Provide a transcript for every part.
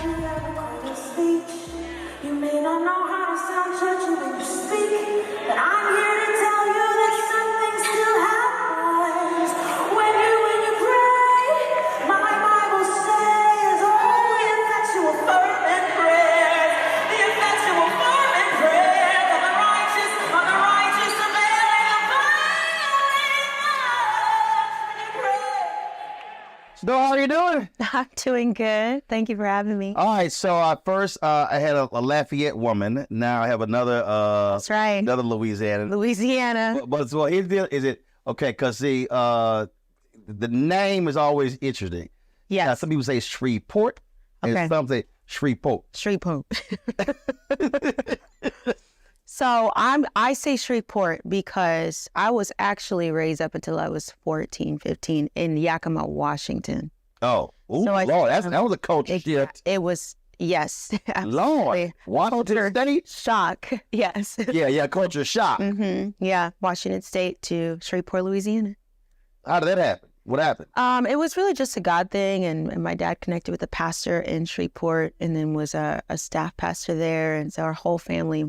You may not know how to sound churchy when you speak, but I'm here to tell you that something still happens when you pray. My Bible says, "Oh, the effectual fervent prayers, the effectual fervent prayers of the righteous availing much." So, how are you doing? I'm doing good. Thank you for having me. All right. So, first, I had a Lafayette woman. Now I have another. That's right. Another Louisiana. Louisiana. But so here's the deal. Is it okay? Because the name is always interesting. Yes. Now, some people say Shreveport, Okay. and some say Shreveport. Shreveport. So I say Shreveport because I was actually raised up until I was 14, 15 in Yakima, Washington. Oh, ooh, So Lord, that was a culture shift. It was, yes. Lord, Washington State. Shock. Yes. Yeah, culture shock. Yeah, Washington State to Shreveport, Louisiana. How did that happen? What happened? It was really just a God thing, and my dad connected with a pastor in Shreveport, and then was a staff pastor there, and so our whole family,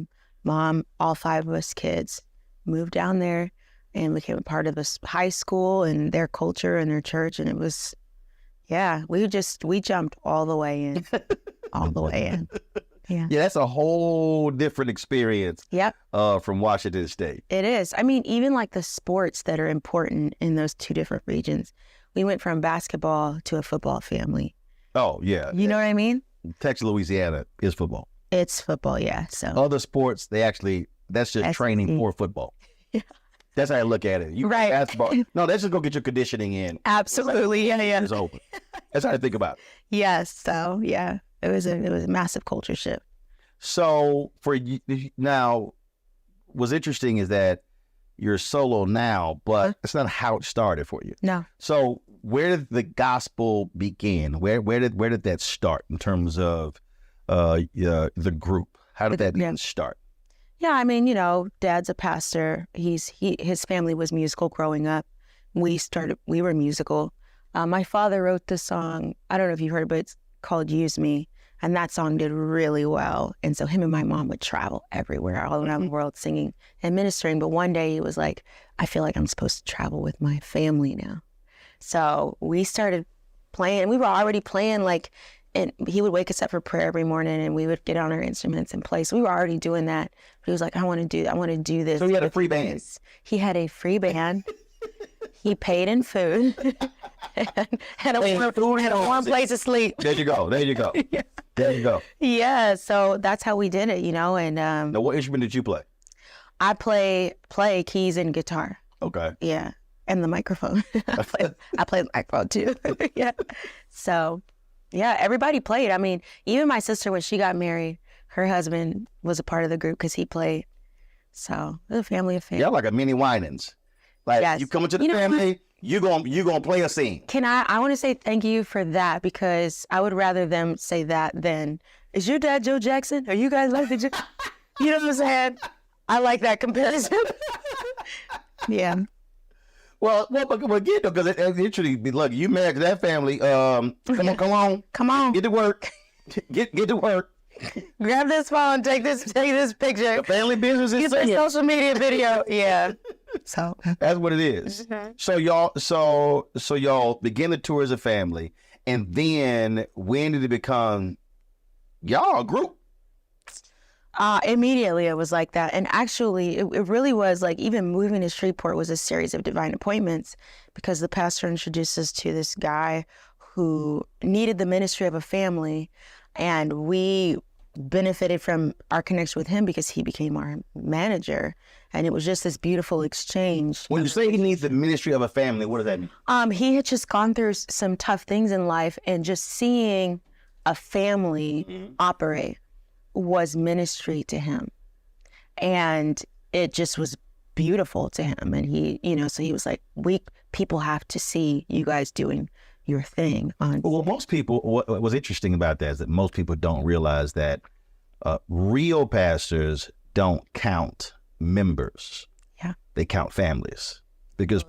mom, all 5 of us kids, moved down there and became a part of this high school and their culture and their church, and it was, yeah, we jumped all the way in, all the way in. Yeah. Yeah, that's a whole different experience. Yep. From Washington State. It is. I mean, even like the sports that are important in those 2 different regions. We went from basketball to a football family. Oh, yeah. You know what I mean? Texas, Louisiana is football. It's football, yeah. So Other sports, that's just training for football. Yeah. That's how I look at it. You Right. basketball. No, that's just go get your conditioning in. Absolutely, yeah. It's over. That's how I think about it. Yes, so yeah, it was a massive culture shift. So for you now, what's interesting is that you're solo now, but it's not how it started for you. No. So where did the gospel begin? Where did that start in terms of the group? How did that even start? Yeah, I mean, Dad's a pastor. His family was musical growing up. We were musical. My father wrote the song, I don't know if you heard it, but it's called Use Me. And that song did really well. And so him and my mom would travel everywhere, all around the world singing and ministering. But one day he was like, I feel like I'm supposed to travel with my family now. So we started playing. We were already playing and he would wake us up for prayer every morning and we would get on our instruments and play. So we were already doing that. But he was like, I want to do this. So he had a free band. He had a free band. He paid in food and had a warm place to sleep. There you go. Yeah. There you go. Yeah, so that's how we did it, and Now, what instrument did you play? I play keys and guitar. Okay. Yeah, and the microphone. I play the microphone too. Yeah. So, yeah, everybody played. I mean, even my sister, when she got married, her husband was a part of the group because he played. So, it was a family affair. Yeah, like a mini Winans. Like Yes. you come into the family, you gonna play a scene. I want to say thank you for that because I would rather them say that than, is your dad Joe Jackson? Are you guys like the You know what I'm saying? I like that comparison. Yeah. Well, again, because it's interesting. Look, you married to that family. Come on, get to work, get to work. Grab this phone, take this picture. The family business is Get the singing. social media video. Yeah. So That's what it is. So y'all begin the tour as a family, and then when did it become y'all a group? Immediately it was like that. And actually it really was like even moving to Shreveport was a series of divine appointments because the pastor introduced us to this guy who needed the ministry of a family, and we benefited from our connection with him because he became our manager, and it was just this beautiful exchange. When you say he needs the ministry of a family, what does that mean? He had just gone through some tough things in life, and just seeing a family operate was ministry to him, and it just was beautiful to him. And he, so he was like, people have to see you guys doing your thing on. Well, most people, what was interesting about that is that most people don't realize that real pastors don't count members. Yeah. They count families because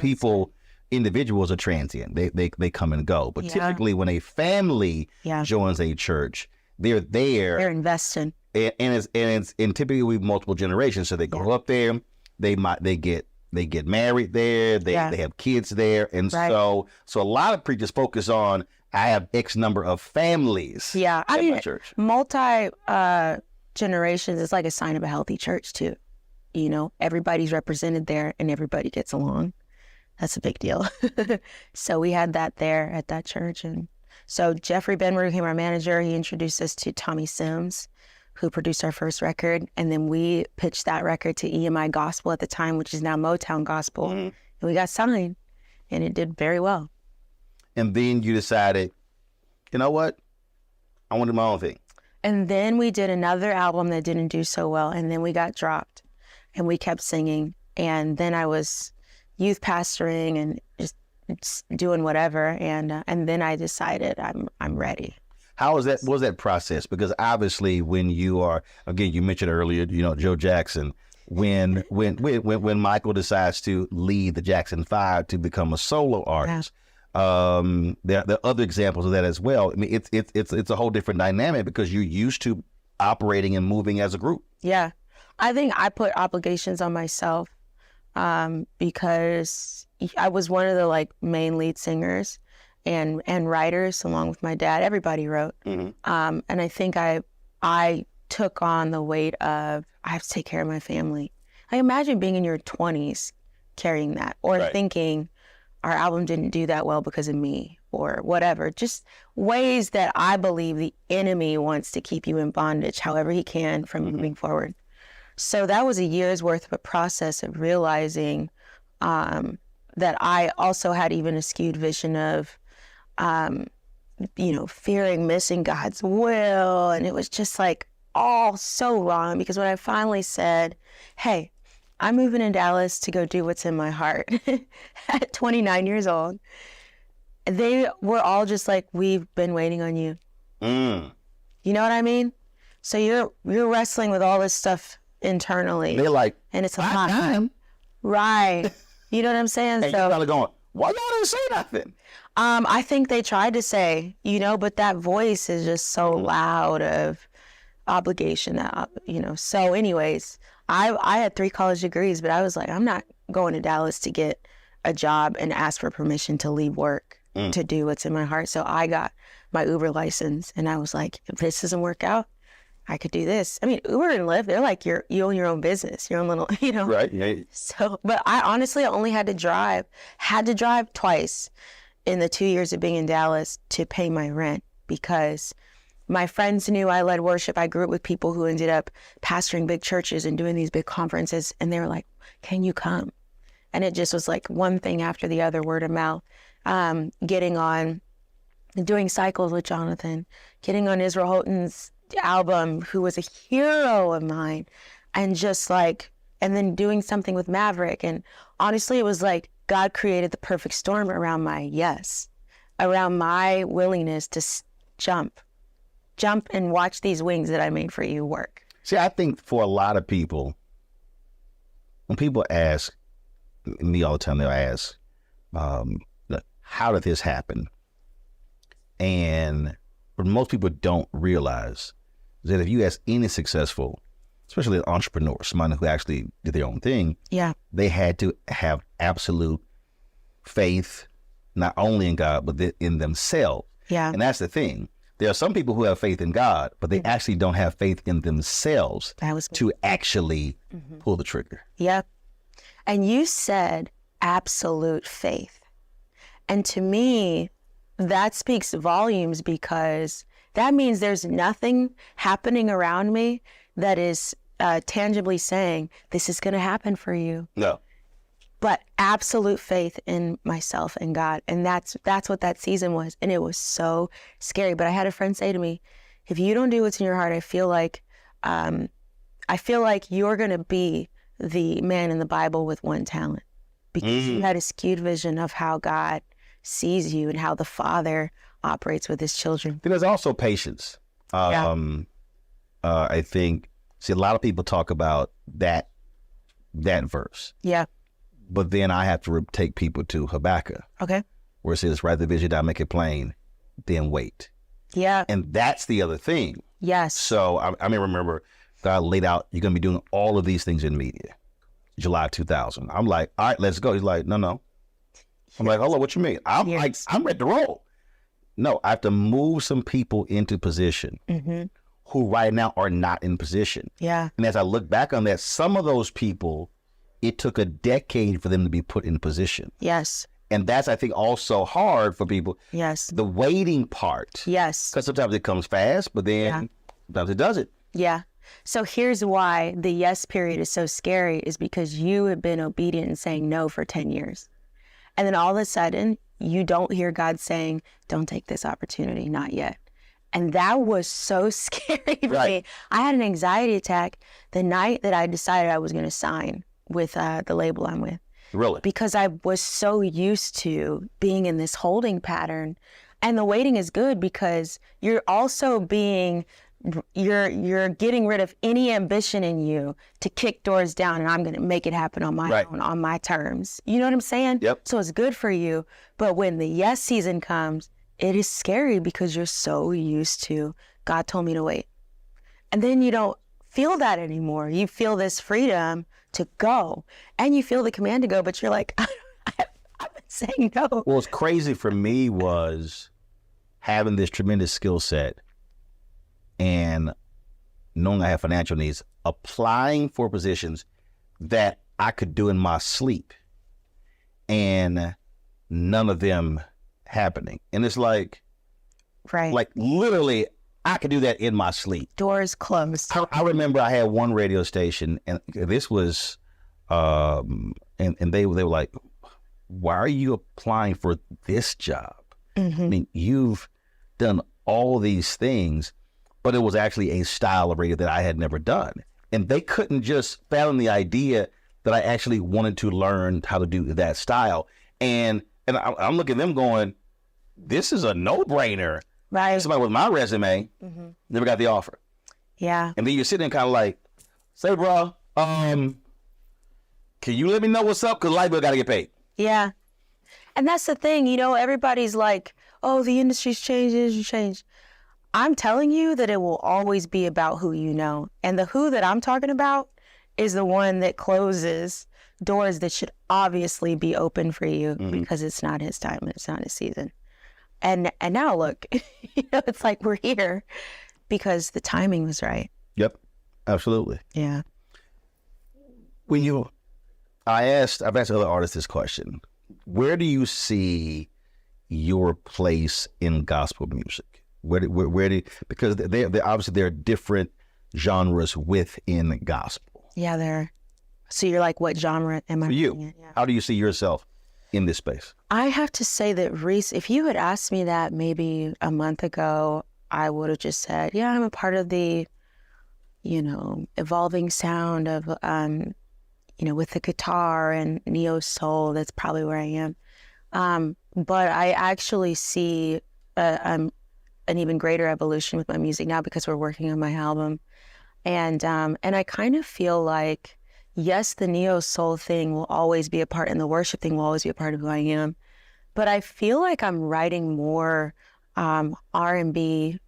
individuals are transient. They come and go. But typically when a family joins a church, they're there. They're investing. And typically we multiple generations. So they grow up there. They get married there. They have kids there. And so a lot of preachers focus on, I have X number of families. Yeah. I mean, church. Multi generations is like a sign of a healthy church too. You know, everybody's represented there and everybody gets along. That's a big deal. So we had that there at that church. And so Jeffrey Benwer became our manager. He introduced us to Tommy Sims, who produced our first record. And then we pitched that record to EMI Gospel at the time, which is now Motown Gospel. And we got signed and it did very well. And then you decided, you know what? I want to do my own thing. And then we did another album that didn't do so well. And then we got dropped and we kept singing. And then I was youth pastoring and just doing whatever. And then I decided I'm ready. How was that? What was that process? Because obviously, when you are, again, you mentioned earlier, you know, Joe Jackson. When Michael decides to lead the Jackson 5 to become a solo artist, there are other examples of that as well. I mean, it's a whole different dynamic because you're used to operating and moving as a group. Yeah, I think I put obligations on myself because I was one of the main lead singers. And writers, along with my dad, everybody wrote. And I think I took on the weight of, I have to take care of my family. I imagine being in your 20s carrying that, or thinking our album didn't do that well because of me, or whatever. Just ways that I believe the enemy wants to keep you in bondage, however he can, from moving forward. So that was a year's worth of a process of realizing that I also had even a skewed vision of, fearing missing God's will. And it was just all so wrong, because when I finally said, hey, I'm moving to Dallas to go do what's in my heart at 29 years old, they were all just like, we've been waiting on you. You know what I mean? So you're wrestling with all this stuff internally. They're like, and it's a lot. Time. Right. You know what I'm saying? And so you're probably going, why y'all didn't say nothing? I think they tried to say, but that voice is just so loud of obligation, So anyways, I had 3 college degrees, but I was like, I'm not going to Dallas to get a job and ask for permission to leave work to do what's in my heart. So I got my Uber license and I was like, if this doesn't work out, I could do this. I mean, Uber and Lyft, they're like, you own your own business, your own little, Right. Yeah. So, but I honestly only had to drive twice in the 2 years of being in Dallas to pay my rent, because my friends knew I led worship. I grew up with people who ended up pastoring big churches and doing these big conferences. And they were like, can you come? And it just was like one thing after the other, word of mouth, getting on, doing Cycles with Jonathan, getting on Israel Houghton's album, who was a hero of mine, and just and then doing something with Maverick. And honestly, it was like God created the perfect storm around my yes, around my willingness to jump and watch these wings that I made for you work. See, I think for a lot of people, when people ask me all the time, they'll ask, how did this happen? And what most people don't realize is that if you ask any successful, especially an entrepreneur, somebody who actually did their own thing, they had to have absolute faith, not only in God, but in themselves. Yeah. And that's the thing. There are some people who have faith in God, but they actually don't have faith in themselves to actually pull the trigger. Yep. And you said absolute faith. And to me, that speaks volumes, because that means there's nothing happening around me that is tangibly saying, this is going to happen for you. No. But absolute faith in myself and God. And that's what that season was. And it was so scary. But I had a friend say to me, if you don't do what's in your heart, I feel like you're going to be the man in the Bible with one talent, because you had a skewed vision of how God sees you and how the Father operates with his children. There's also patience. I think, a lot of people talk about that verse. Yeah. But then I have to take people to Habakkuk. Okay. Where it says, write the vision down, make it plain, then wait. Yeah. And that's the other thing. Yes. So I remember God laid out, you're going to be doing all of these things in media, July 2000. I'm like, all right, let's go. He's like, no. I'm like, hold on, what you mean? I'm ready to roll. No, I have to move some people into position who right now are not in position. Yeah. And as I look back on that, some of those people, it took a decade for them to be put in position. Yes. And that's, I think, also hard for people. Yes. The waiting part. Yes. Because sometimes it comes fast, but then sometimes it doesn't. Yeah. So here's why the yes period is so scary is because you have been obedient and saying no for 10 years. And then all of a sudden, you don't hear God saying, don't take this opportunity, not yet. And that was so scary for me. I had an anxiety attack the night that I decided I was going to sign with the label I'm with. Really? Because I was so used to being in this holding pattern. And the waiting is good because you're also you're getting rid of any ambition in you to kick doors down and I'm going to make it happen on my own, on my terms. You know what I'm saying? Yep. So it's good for you. But when the yes season comes, it is scary because you're so used to, God told me to wait. And then you don't feel that anymore. You feel this freedom to go and you feel the command to go, but you're like, I've been saying no. Well, what's crazy for me was having this tremendous skill set and knowing I have financial needs, applying for positions that I could do in my sleep and none of them happening. And it's like, like literally I could do that in my sleep. Doors closed. I remember I had one radio station and this was, and they were like, why are you applying for this job? I mean, you've done all these things, but it was actually a style of radio that I had never done. And they couldn't just fathom the idea that I actually wanted to learn how to do that style. And I'm looking at them going, this is a no-brainer. Right. Somebody with my resume never got the offer. Yeah. And then you're sitting there kind of like, say, bro, can you let me know what's up? Because light bill got to get paid. Yeah. And that's the thing, you know, everybody's like, oh, the industry's changed, the industry's changed. I'm telling you that it will always be about who you know. And the who that I'm talking about is the one that closes doors that should obviously be open for you because it's not his time, it's not his season. And now look, you know, it's like we're here because the timing was right. Yep, absolutely. Yeah. I've asked other artists this question. Where do you see your place in gospel music? Because they're obviously there are different genres within gospel. Yeah, there. So you're like, what genre am I? For you, how do you see yourself in this space? I have to say that, Reese, if you had asked me that maybe a month ago, I would have just said, yeah, I'm a part of the, you know, evolving sound of, you know, with the guitar and neo soul. That's probably where I am. But I actually see an even greater evolution with my music now because we're working on my album. And I kind of feel like, yes, the neo soul thing will always be a part and the worship thing will always be a part of who I am. But I feel like I'm writing more R&B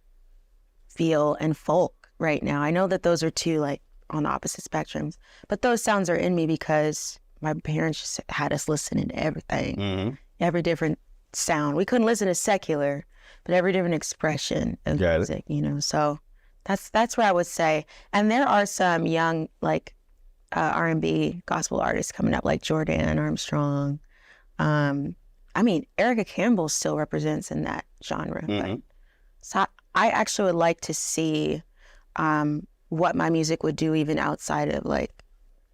feel and folk right now. I know that those are two like on opposite spectrums, but those sounds are in me because my parents just had us listening to everything, every different sound. We couldn't listen to secular, but every different expression of music, you know. So that's what I would say. And there are some young like R&B gospel artists coming up like Jordan Armstrong. I mean, Erica Campbell still represents in that genre. But, so I actually would like to see what my music would do even outside of like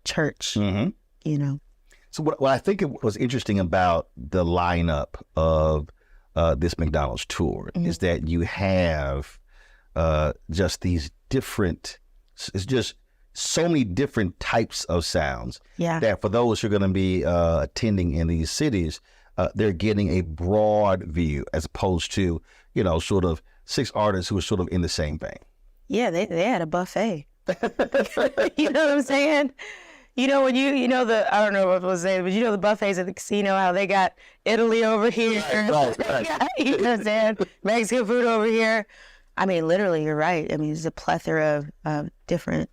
church, you know. So what I think was interesting about the lineup of this McDonald's tour is that you have just these different, it's just so many different types of sounds that for those who are going to be attending in these cities, they're getting a broad view as opposed to, you know, sort of 6 artists who are sort of in the same vein. Yeah, they had a buffet. You know what I'm saying? You know when you know the I don't know what I was saying, but you know the buffets at the casino, how they got Italy over here, Right. you know what I'm saying? Mexican food over here. I mean, literally, you're right. I mean, there's a plethora of different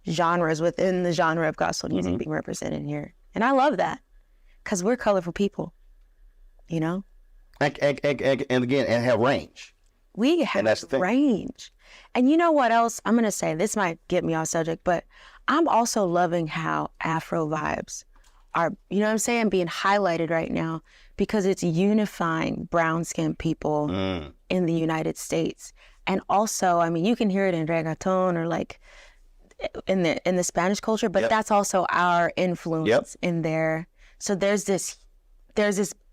genres within the genre of gospel music being represented here, and I love that because we're colorful people, you know. And again, and have range. We have that's the thing. range. And you know what else? I'm going to say, this might get me off subject, but I'm also loving how Afro vibes are, you know what I'm saying, being highlighted right now because it's unifying brown-skinned people in the United States. And also, I mean, you can hear it in reggaeton or like in the Spanish culture, but that's also our influence in there. So there's this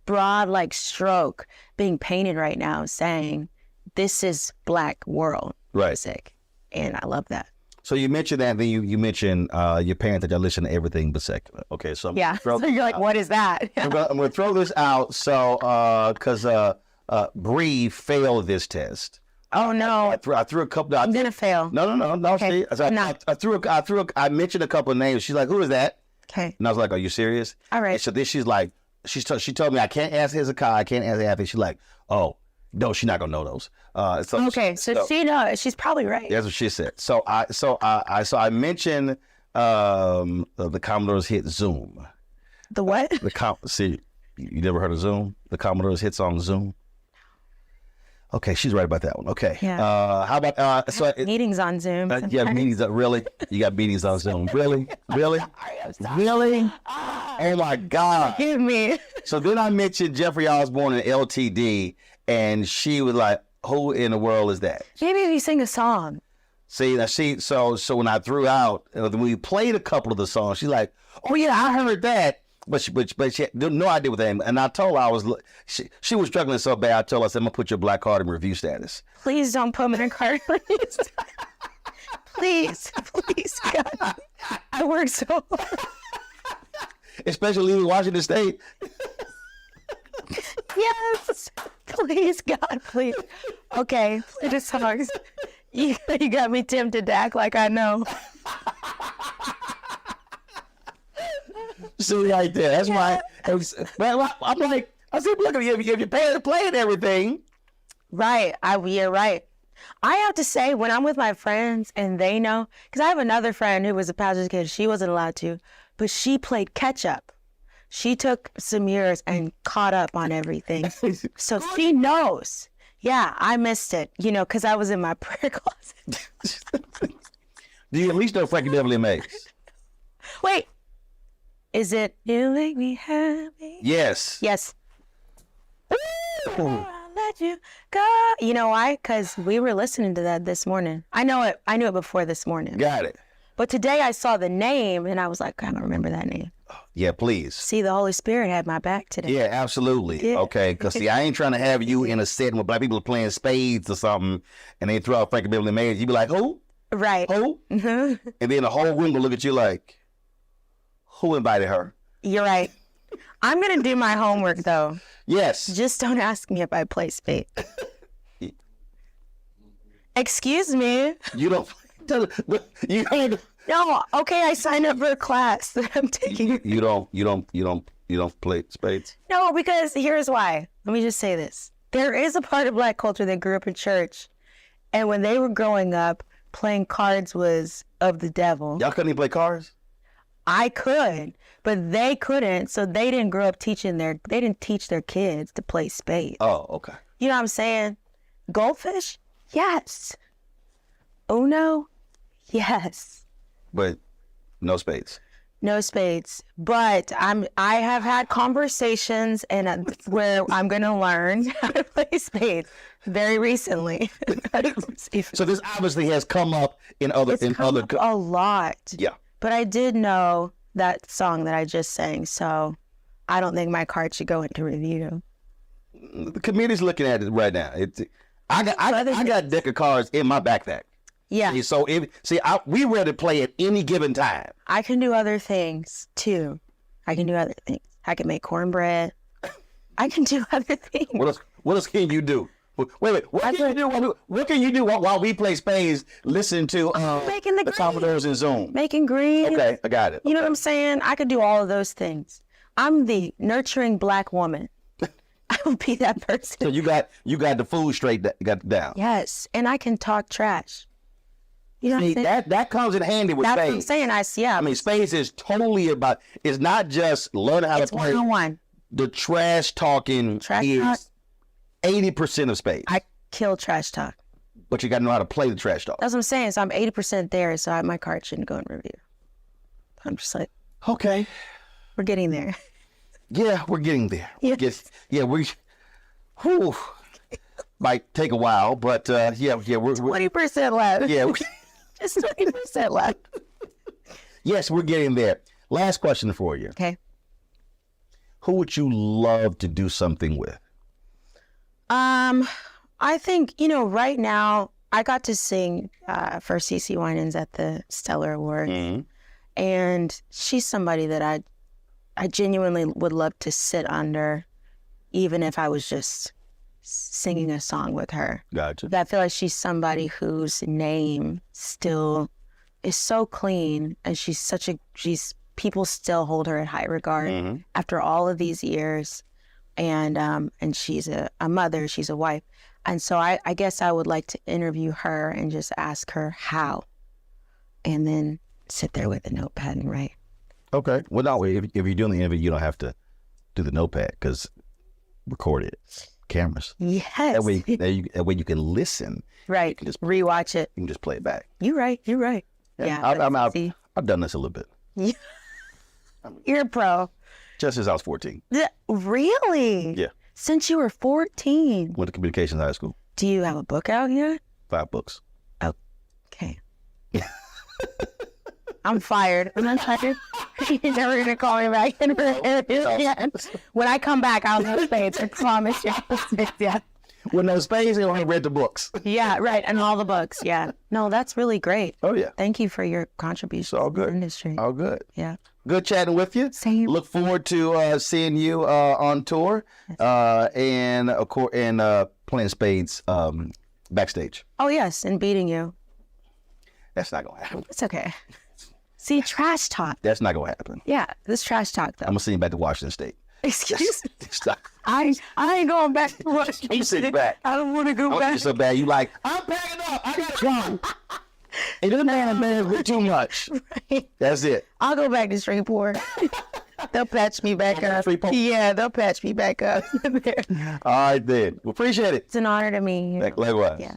broad like stroke being painted right now saying, this is Black world music, and I love that. So you mentioned that, then you mentioned your parents that y'all listen to everything but secular. Okay, so so you're like, what is that? I'm gonna throw this out, so because Bree failed this test. Oh no! I threw a couple. I'm gonna fail. No. Okay. See, I mentioned a couple of names. She's like, "Who is that?" Okay. And I was like, "Are you serious?" All right. And so then she's like, she told me I can't ask Hezekiah, I can't ask Anthony. She's like, "Oh, no, she's not gonna know those." So she knows. She's probably right. That's what she said. So I mentioned the Commodore's hit Zoom. The what? See, you never heard of Zoom? The Commodore's hit song Zoom. Okay, she's right about that one. Okay. Yeah. How about meetings on Zoom? Yeah, meetings. Really? You got meetings on Zoom? Really? Really? Really? Oh my God! Give me. So then I mentioned Jeffrey Osborne and LTD, and she was like, "Who in the world is that?" Maybe if you sing a song. See, so when I threw out, when we played a couple of the songs, she's like, "Oh yeah, I heard that." But she had no idea what that meant. And I told her she was struggling so bad. I told her, I said, "I'm gonna put your black card in review status." Please don't put me in card list. Please, God. I work so hard. Especially in Washington State. Yes, please, God, please. Okay, play the songs. You got me tempted to act like I know. See right there. That's why. I'm like, I said, look, if you're playing everything. Right. You're right. I have to say, when I'm with my friends and they know, because I have another friend who was a pastor's kid. She wasn't allowed to, but she played catch up. She took some years and caught up on everything. So she knows. Yeah, I missed it, because I was in my prayer closet. Do you at least know Frankie Beverly Mays? Wait. Is it You Make Me Happy? Yes. Yes. I'll let you go. You know why? Because we were listening to that this morning. I knew it before this morning. Got it. But today I saw the name and I was like, I don't remember that name. Yeah, please. See, the Holy Spirit had my back today. Yeah, absolutely. Yeah. Okay, because see, I ain't trying to have you in a setting where black people are playing spades or something, and they throw out Frankie Beverly Mays. You be like, who? Right. Who? Mm-hmm. And then the whole room will look at you like, who invited her? You're right. I'm going to do my homework, though. Yes. Just don't ask me if I play spades. Excuse me. You don't. No. Okay, I signed up for a class that I'm taking. You don't play spades. No, because here's why. Let me just say this. There is a part of black culture that grew up in church, and when they were growing up, playing cards was of the devil. Y'all couldn't even play cards? I could, but they couldn't, so they didn't grow up they didn't teach their kids to play spades. Oh, okay. You know what I'm saying? Goldfish? Yes. Uno? Yes. But no spades. No spades. But I have had conversations and where I'm going to learn how to play spades very recently. So this obviously has come up in other a lot. Yeah. But I did know that song that I just sang, so I don't think my card should go into review. The committee's looking at it right now. I got a deck of cards in my backpack. Yeah. So we ready to play at any given time. I can do other things too. I can make cornbread. I can do other things. What else can you do? Wait. What can you do while we play spades? Listen to Making the Commodores and Zoom. Making green. Okay, I got it. You know what I'm saying? I could do all of those things. I'm the nurturing Black woman. I would be that person. So you got the food straight, got it down. Yes, and I can talk trash. You know what See, I'm saying? that comes in handy with That's what I'm spades. saying. I mean, spades is totally about. It's not just learning how it's to play. one-on-one. The trash talking Trash is talk? 80% of spades. I kill trash talk. But you got to know how to play the trash talk. That's what I'm saying. So I'm 80% there. So my card shouldn't go in review. I'm just like, Okay. we're getting there. Yeah, we're getting there. Yes. Whew, might take a while, but we're 20% left. yeah. Just 20% left. Yes, we're getting there. Last question for you. Okay. Who would you love to do something with? I think, right now I got to sing for CeCe Winans at the Stellar Awards. Mm-hmm. And she's somebody that I genuinely would love to sit under, even if I was just singing a song with her. Gotcha. I feel like she's somebody whose name still is so clean, and people still hold her in high regard after all of these years. And she's a mother, she's a wife. And so I guess I would like to interview her and just ask her how, and then sit there with a notepad and write. Okay. Well, no, if you're doing the interview, you don't have to do the notepad because record it. Cameras. Yes. That way you can listen. Right. You can just rewatch it. You can just play it back. You're right. Yeah. I've done this a little bit. Yeah. You're a pro. Just since I was 14. Really? Yeah. Since you were 14. Went to communications high school. Do you have a book out yet? 5 books. Okay. I'm fired. I'm not fired. You're never going to call me back. When I come back, I'll know spades. I promise you. Yeah. When those spades, they only read the books. Yeah, right. And all the books. Yeah. No, that's really great. Oh, yeah. Thank you for your contribution All to good. the industry. All good. Yeah. Good chatting with you. Same. Look forward to seeing you on tour and playing spades backstage. Oh, yes. And beating you. That's not going to happen. It's okay. See, trash talk. That's not going to happen. Yeah, this trash talk, though. I'm going to send you back to Washington State. Excuse me. Stop. I ain't going back to Washington. You sit back. I don't want to go I want back. you so bad. You like, I'm packing up. I got to go. It doesn't matter too much. Right. That's it. I'll go back to Shreveport. They'll patch me back up. Shreveport? Yeah, they'll patch me back up. All right, then. Well, appreciate it. It's an honor to meet you. Likewise. Yeah.